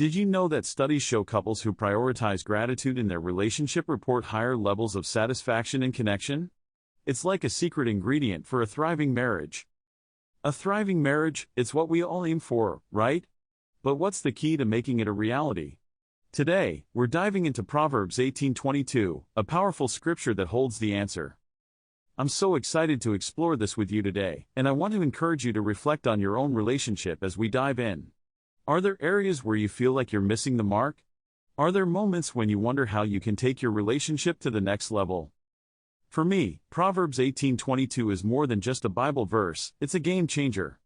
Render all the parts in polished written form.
Did you know that studies show couples who prioritize gratitude in their relationship report higher levels of satisfaction and connection? It's like a secret ingredient for a thriving marriage. A thriving marriage, it's what we all aim for, right? But what's the key to making it a reality? Today, we're diving into Proverbs 18:22, a powerful scripture that holds the answer. I'm so excited to explore this with you today, and I want to encourage you to reflect on your own relationship as we dive in. Are there areas where you feel like you're missing the mark? Are there moments when you wonder how you can take your relationship to the next level? For me, Proverbs 18:22 is more than just a Bible verse, it's a game changer.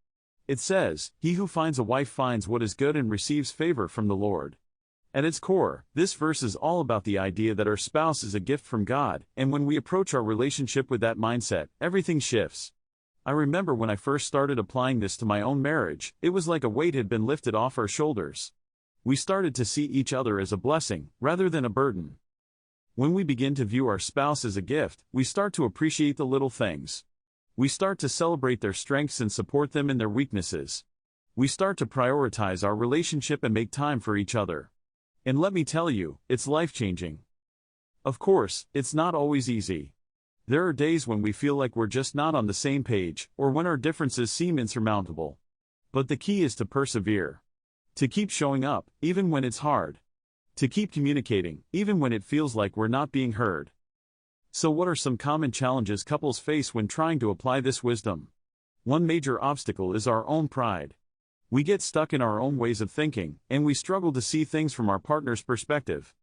It says, "He who finds a wife finds what is good and receives favor from the Lord." At its core, this verse is all about the idea that our spouse is a gift from God, and when we approach our relationship with that mindset, everything shifts. I remember when I first started applying this to my own marriage, it was like a weight had been lifted off our shoulders. We started to see each other as a blessing, rather than a burden. When we begin to view our spouse as a gift, we start to appreciate the little things. We start to celebrate their strengths and support them in their weaknesses. We start to prioritize our relationship and make time for each other. And let me tell you, it's life-changing. Of course, it's not always easy. There are days when we feel like we're just not on the same page, or when our differences seem insurmountable. But the key is to persevere. To keep showing up, even when it's hard. To keep communicating, even when it feels like we're not being heard. So what are some common challenges couples face when trying to apply this wisdom? One major obstacle is our own pride. We get stuck in our own ways of thinking, and we struggle to see things from our partner's perspective.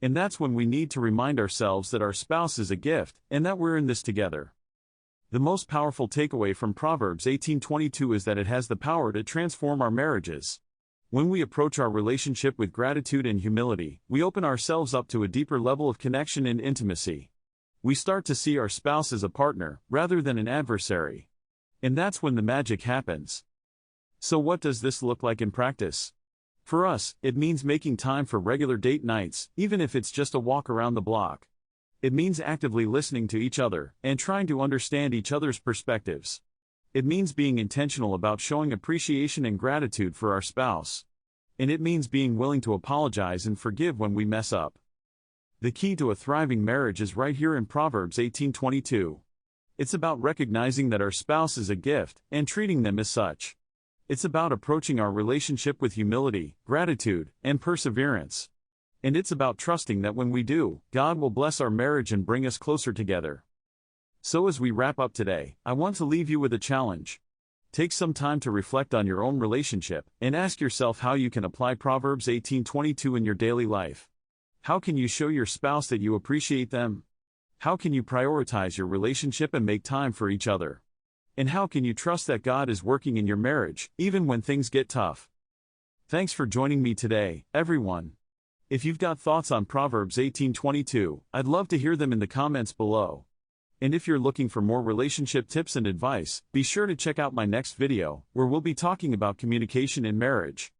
And that's when we need to remind ourselves that our spouse is a gift, and that we're in this together. The most powerful takeaway from Proverbs 18:22 is that it has the power to transform our marriages. When we approach our relationship with gratitude and humility, we open ourselves up to a deeper level of connection and intimacy. We start to see our spouse as a partner, rather than an adversary. And that's when the magic happens. So what does this look like in practice? For us, it means making time for regular date nights, even if it's just a walk around the block. It means actively listening to each other, and trying to understand each other's perspectives. It means being intentional about showing appreciation and gratitude for our spouse. And it means being willing to apologize and forgive when we mess up. The key to a thriving marriage is right here in Proverbs 18:22. It's about recognizing that our spouse is a gift, and treating them as such. It's about approaching our relationship with humility, gratitude, and perseverance. And it's about trusting that when we do, God will bless our marriage and bring us closer together. So as we wrap up today, I want to leave you with a challenge. Take some time to reflect on your own relationship, and ask yourself how you can apply Proverbs 18:22 in your daily life. How can you show your spouse that you appreciate them? How can you prioritize your relationship and make time for each other? And how can you trust that God is working in your marriage, even when things get tough? Thanks for joining me today, everyone. If you've got thoughts on Proverbs 18:22, I'd love to hear them in the comments below. And if you're looking for more relationship tips and advice, be sure to check out my next video, where we'll be talking about communication in marriage.